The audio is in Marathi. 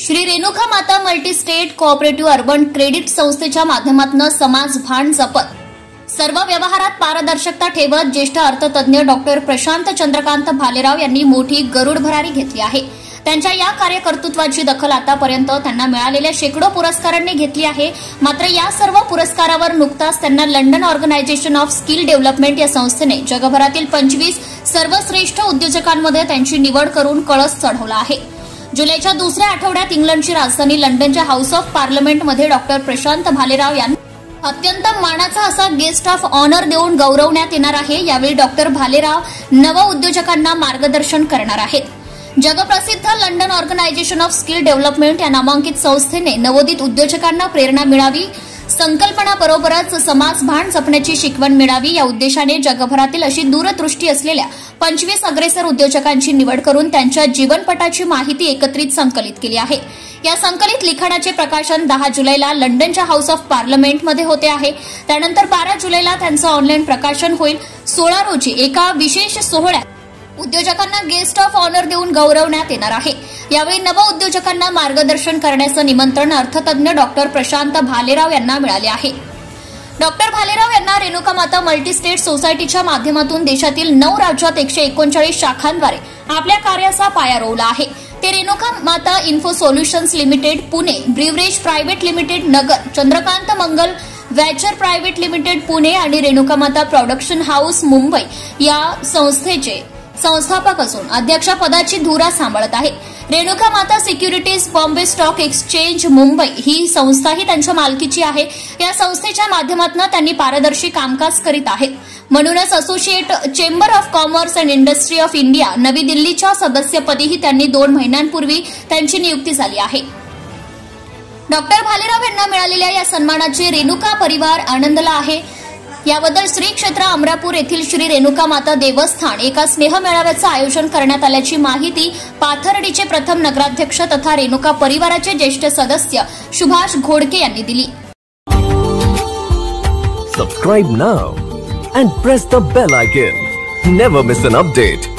श्री रेणुका माता मल्टीस्टेट कोऑपरेटिव्ह अर्बन क्रेडिट संस्थेच्या माध्यमातून समाज भान जपत सर्व व्यवहारात पारदर्शकता ठेवत ज्येष्ठ अर्थतज्ञ डॉक्टर प्रशांत चंद्रकांत भालेराव यांनी मोठी गरुड भरारी घेतली आहे। त्यांच्या या कार्यकर्तृत्वाची दखल आतापर्यंत त्यांना मिळालेल्या शेकडो पुरस्कारांनी घेतली आहे। मात्र या सर्व पुरस्कारावर नुकताच त्यांना London organisation of skill development या संस्थेने जगभरातील 25 सर्वश्रेष्ठ उद्योजकांमध्ये त्यांची निवड करून कळस चढवला आहे। जुलैच्या दुसऱ्या आठवड्यात इंग्लंडची राजधानी लंडनच्या हाऊस ऑफ पार्लमेंटमध्ये डॉक्टर प्रशांत भालेराव यांना अत्यंत मानाचा असा गेस्ट ऑफ ऑनर देऊन गौरवण्यात येणार आहे। यावेळी डॉक्टर भालेराव नव उद्योजकांना मार्गदर्शन करणार आहेत। जगप्रसिद्ध London organisation of skill development या नामांकित संस्थेने नवोदित उद्योजकांना प्रेरणा मिळावी, संकल्पनाबरोबरच समाज भान जपण्याची शिकवण मिळावी या उद्देशाने जगभरातील अशी दूरदृष्टी असलेल्या 25 अग्रेसर उद्योजकांची निवड करून त्यांच्या जीवनपटाची माहिती एकत्रित संकलित केली आहे। या संकलित लिखाणाचे प्रकाशन 10 जुलैला लंडनच्या हाऊस ऑफ पार्लमेंटमध्ये होते आहे। त्यानंतर 12 जुलैला त्यांचं ऑनलाईन प्रकाशन होईल। 16 रोजी एका विशेष सोहळ्यात उद्योजकांना गेस्ट ऑफ ऑनर देऊन गौरवण्यात येणार आहे। यावेळी नव उद्योजकांना मार्गदर्शन करण्याचं निमंत्रण अर्थतज्ञ डॉक्टर प्रशांत भालेराव यांना मिळाले आहे। डॉक्टर भालेराव यांना रेणुका माता मल्टीस्टेट सोसायटीच्या माध्यमातून देशातील 9 राज्यात 139 शाखांद्वारे आपल्या कार्याचा पाया रोवला आहे। ते Renuka Mata Info Solutions Limited Pune, Beverage Private Limited Nagar, Chandrakant Mangal व्याचर प्रायव्हेट लिमिटेड पुणे आणि रेणुका माता प्रोडक्शन हाऊस मुंबई या संस्थेचे संस्थापक असून अध्यक्षपदाची धुरा सांभाळत आहे। Renuka Mata Securities Bombay Stock Exchange Mumbai ही संस्थाही त्यांच्या मालकीची आहे। या संस्थेच्या माध्यमातून त्यांनी पारदर्शी कामकाज करीत आहेत। म्हणूनच associate chamber of commerce and industry of India नवी दिल्लीच्या सदस्यपदीही त्यांनी 2 महिन्यांपूर्वी त्यांची नियुक्ती झाली आहे। डॉक्टर भालेराव यांना मिळालेल्या या सन्मानाचे रेणुका परिवार आनंदला आहे। याबद्दल श्री क्षेत्र अमरापूर येथील श्री रेणुका माता देवस्थान एका स्नेह मेळाव्याचं आयोजन करण्यात आल्याची माहिती पाथर्डीचे प्रथम नगराध्यक्ष तथा रेणुका परिवाराचे ज्येष्ठ सदस्य सुभाष घोडके यांनी दिली। Subscribe now and press the bell icon. Never miss an update.